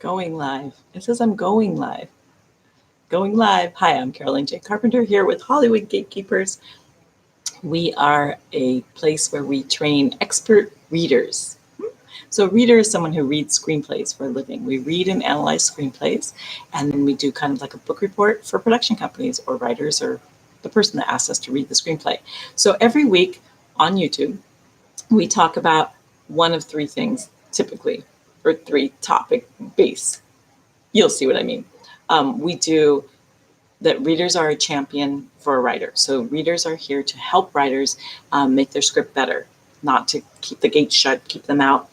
Going live. It says I'm going live. Going live. Hi, I'm Caroline J. Carpenter here with Hollywood Gatekeepers. We are a place where we train expert readers. So a reader is someone who reads screenplays for a living. We read and analyze screenplays, and then we do kind of like a book report for production companies or writers or the person that asked us to read the screenplay. So every week on YouTube, we talk about one of three things typically, or three topic base. You'll see what I mean. We do that readers are a champion for a writer. So readers are here to help writers make their script better, not to keep the gates shut, keep them out,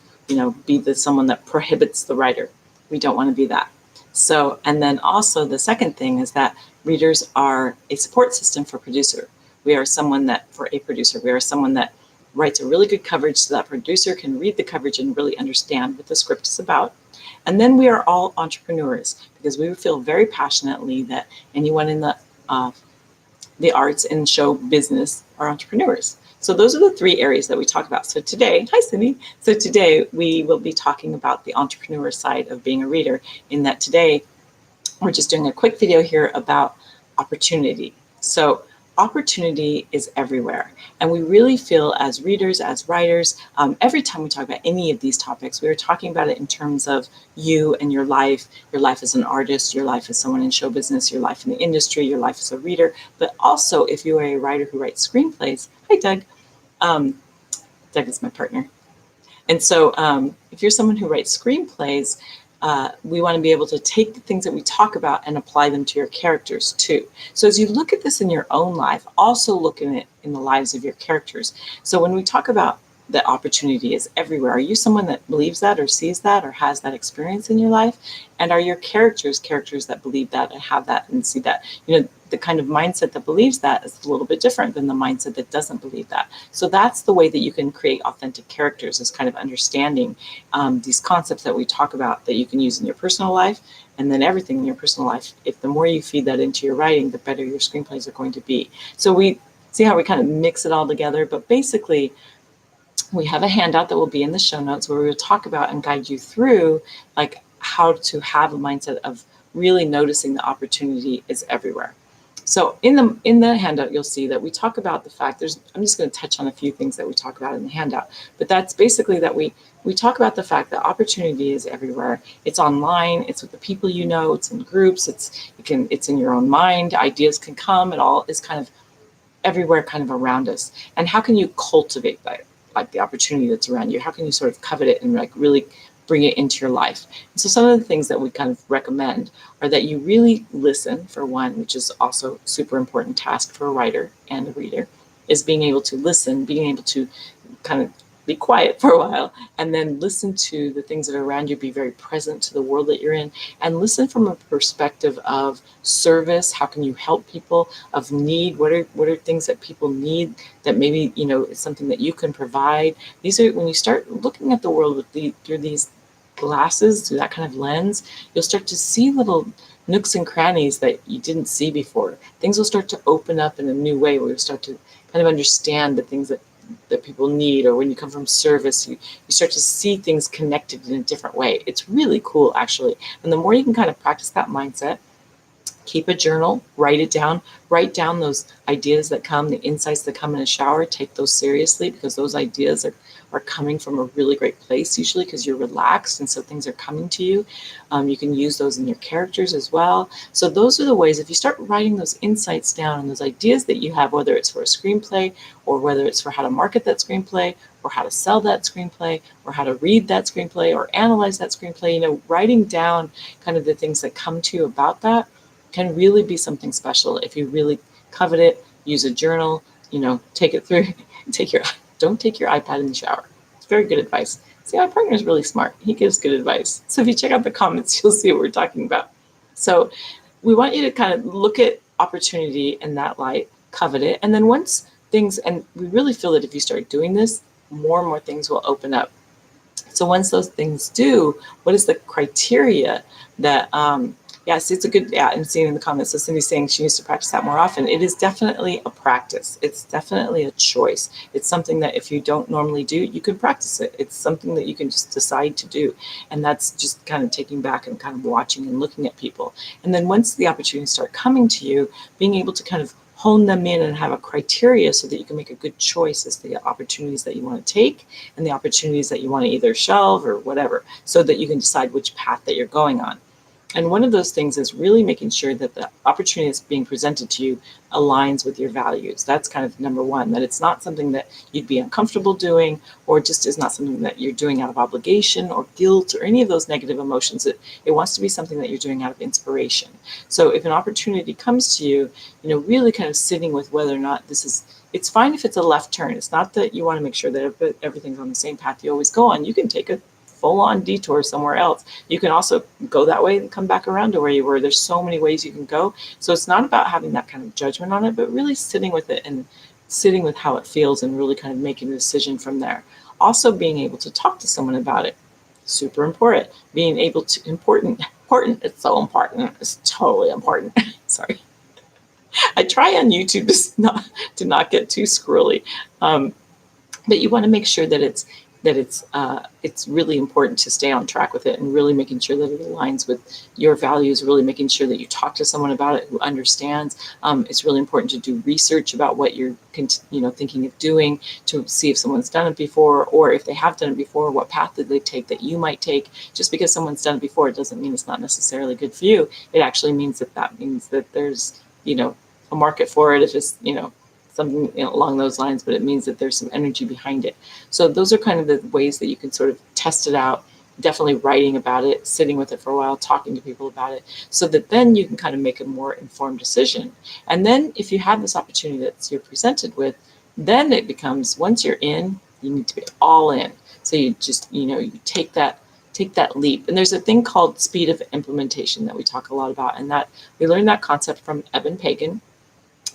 be someone that prohibits the writer. We don't want to be that. So, and then also the second thing is that readers are a support system for producer. We are someone that, for a producer, we are someone that writes a really good coverage so that producer can read the coverage and really understand what the script is about. And then we are all entrepreneurs because we feel very passionately that anyone in the arts and show business are entrepreneurs. So those are the three areas that we talk about. So today, hi Cindy. So today we will be talking about the entrepreneur side of being a reader, in that today we're just doing a quick video here about opportunity. So opportunity is everywhere. And we really feel as readers, as writers, every time we talk about any of these topics, we are talking about it in terms of you and your life as an artist, your life as someone in show business, your life in the industry, your life as a reader, but also if you are a writer who writes screenplays. Hi, Doug. Doug is my partner. And so if you're someone who writes screenplays, we want to be able to take the things that we talk about and apply them to your characters too. So as you look at this in your own life, also look at it in the lives of your characters. So when we talk about the opportunity is everywhere, are you someone that believes that or sees that or has that experience in your life? And are your characters that believe that and have that and see that? The kind of mindset that believes that is a little bit different than the mindset that doesn't believe that. So that's the way that you can create authentic characters, is kind of understanding these concepts that we talk about that you can use in your personal life, and then everything in your personal life. If the more you feed that into your writing, the better your screenplays are going to be. So we see how we kind of mix it all together, but basically we have a handout that will be in the show notes where we will talk about and guide you through like how to have a mindset of really noticing the opportunity is everywhere. So in the handout, you'll see that we talk about the fact I'm just going to touch on a few things that we talk about in the handout, but that's basically that we talk about the fact that opportunity is everywhere. It's online, it's with the people you know, it's in groups, it's in your own mind, ideas can come, it all is kind of everywhere kind of around us. And how can you cultivate that, like the opportunity that's around you? How can you sort of covet it and like really bring it into your life? And so some of the things that we kind of recommend are that you really listen, for one, which is also a super important task for a writer and a reader, is being able to listen, being able to kind of be quiet for a while, and then listen to the things that are around you, be very present to the world that you're in, and listen from a perspective of service. How can you help people? Of need, what are things that people need that maybe is something that you can provide? These are, when you start looking at the world through these glasses, through that kind of lens, you'll start to see little nooks and crannies that you didn't see before. Things will start to open up in a new way, where you'll start to kind of understand the things that people need, or when you come from service, you start to see things connected in a different way. It's really cool, actually. And the more you can kind of practice that mindset, keep a journal, write down those ideas that come, the insights that come in a shower, take those seriously, because those ideas are coming from a really great place, usually because you're relaxed, and so things are coming to you. You can use those in your characters as well. So those are the ways, if you start writing those insights down and those ideas that you have, whether it's for a screenplay, or whether it's for how to market that screenplay, or how to sell that screenplay, or how to read that screenplay, or analyze that screenplay, writing down kind of the things that come to you about that can really be something special if you really covet it. Use a journal, take it through, don't take your iPad in the shower. It's very good advice. See, my partner is really smart. He gives good advice. So if you check out the comments, you'll see what we're talking about. So we want you to kind of look at opportunity in that light, covet it. And then once things, and we really feel that if you start doing this, more and more things will open up. So once those things do, what is the criteria that Yes, it's a good, yeah, I'm seeing in the comments. So Cindy's saying she needs to practice that more often. It is definitely a practice. It's definitely a choice. It's something that if you don't normally do, you can practice it. It's something that you can just decide to do. And that's just kind of taking back and kind of watching and looking at people. And then once the opportunities start coming to you, being able to kind of hone them in and have a criteria so that you can make a good choice as the opportunities that you want to take and the opportunities that you want to either shelve or whatever, so that you can decide which path that you're going on. And one of those things is really making sure that the opportunity that's being presented to you aligns with your values. That's kind of number one, that it's not something that you'd be uncomfortable doing, or just is not something that you're doing out of obligation or guilt or any of those negative emotions. It wants to be something that you're doing out of inspiration. So if an opportunity comes to you, really kind of sitting with whether or not this is, it's fine if it's a left turn. It's not that you want to make sure that everything's on the same path you always go on. You can take a full-on detour somewhere else. You can also go that way and come back around to where you were. There's so many ways you can go. So it's not about having that kind of judgment on it, but really sitting with it and sitting with how it feels and really kind of making a decision from there. Also being able to talk to someone about it. Super important. Being able to, important, it's so important. It's totally important. Sorry. I try on YouTube to not get too squirrely. But you want to make sure that it's really important to stay on track with it and really making sure that it aligns with your values, really making sure that you talk to someone about it who understands. It's really important to do research about what you're thinking of doing, to see if someone's done it before, or if they have done it before, what path did they take that you might take. Just because someone's done it before, it doesn't mean it's not necessarily good for you. It actually means that there's a market for it if it's something along those lines, but it means that there's some energy behind it. So those are kind of the ways that you can sort of test it out. Definitely writing about it, sitting with it for a while, talking to people about it, so that then you can kind of make a more informed decision. And then if you have this opportunity that you're presented with, then it becomes, once you're in, you need to be all in. So you just, you take that leap. And there's a thing called speed of implementation that we talk a lot about, and that we learned that concept from Eben Pagan.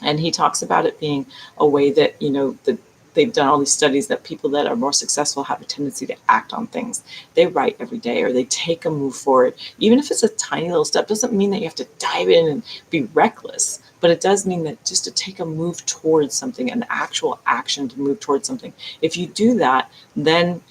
And he talks about it being a way that, that they've done all these studies that people that are more successful have a tendency to act on things. They write every day, or they take a move forward. Even if it's a tiny little step, doesn't mean that you have to dive in and be reckless, but it does mean that just to take a move towards something, an actual action to move towards something. If you do that, then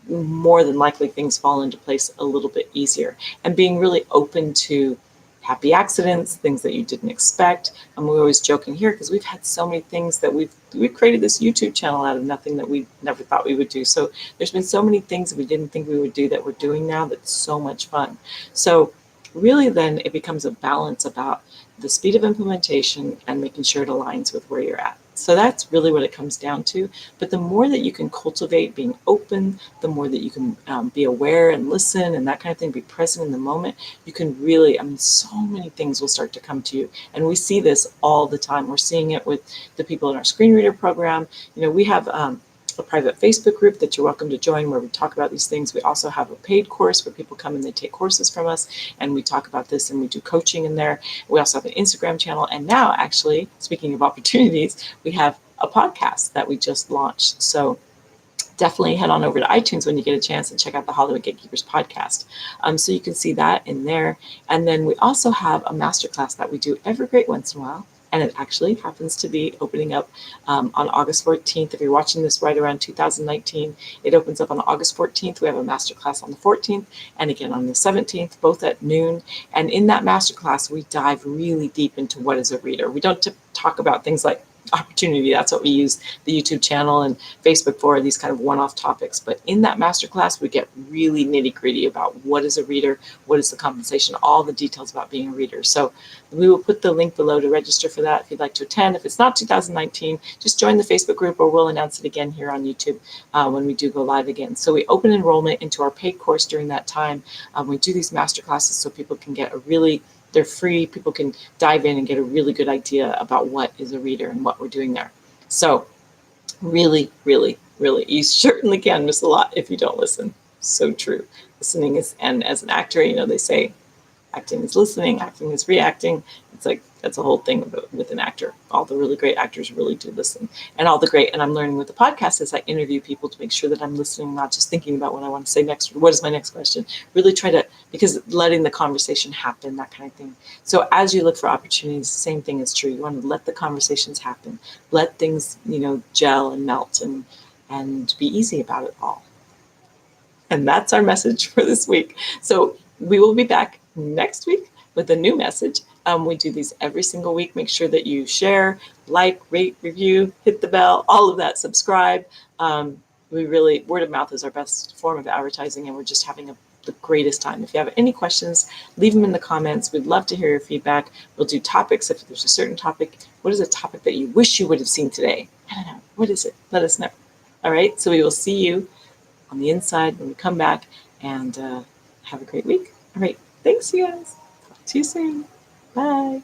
more than likely things fall into place a little bit easier. And being really open to happy accidents, things that you didn't expect. And we're always joking here because we've had so many things that we've created this YouTube channel out of nothing that we never thought we would do. So there's been so many things that we didn't think we would do that we're doing now that's so much fun. So really then it becomes a balance about the speed of implementation and making sure it aligns with where you're at. So that's really what it comes down to. But the more that you can cultivate being open, the more that you can be aware and listen and that kind of thing, be present in the moment, you can really, so many things will start to come to you. And we see this all the time. We're seeing it with the people in our screen reader program. We have a private Facebook group that you're welcome to join where we talk about these things. We also have a paid course where people come and they take courses from us and we talk about this and we do coaching in there. We also have an Instagram channel. And now, actually, speaking of opportunities, we have a podcast that we just launched. So definitely head on over to iTunes when you get a chance and check out the Hollywood Gatekeepers podcast. So you can see that in there. And then we also have a masterclass that we do every great once in a while. And it actually happens to be opening up on August 14th. If you're watching this right around 2019, it opens up on August 14th. We have a masterclass on the 14th and again on the 17th, both at noon. And in that masterclass, we dive really deep into what is a reader. We don't talk about things like opportunity. That's what we use the YouTube channel and Facebook for, these kind of one-off topics. But in that masterclass, we get really nitty-gritty about what is a reader, what is the compensation, all the details about being a reader. So we will put the link below to register for that if you'd like to attend. If it's not 2019, just join the Facebook group or we'll announce it again here on YouTube when we do go live again. So we open enrollment into our paid course during that time. We do these masterclasses so people can get they're free. People can dive in and get a really good idea about what is a reader and what we're doing there. So really, really, really, you certainly can miss a lot if you don't listen. So true. Listening is, and as an actor, they say acting is listening, acting is reacting. It's like That's a whole thing with an actor. All the really great actors really do listen. And I'm learning with the podcast as I interview people to make sure that I'm listening, not just thinking about what I want to say next, or what is my next question. Really try to, because letting the conversation happen, that kind of thing. So as you look for opportunities, the same thing is true. You want to let the conversations happen, let things, gel and melt and be easy about it all. And that's our message for this week. So we will be back next week with a new message. We do these every single week. Make sure that you share, like, rate, review, hit the bell, all of that, subscribe. Word of mouth is our best form of advertising, and we're just having the greatest time. If you have any questions, leave them in the comments. We'd love to hear your feedback. We'll do topics. If there's a certain topic, what is a topic that you wish you would have seen today? I don't know. What is it? Let us know. All right. So we will see you on the inside when we come back, and have a great week. All right. Thanks, you guys. Talk to you soon. Bye.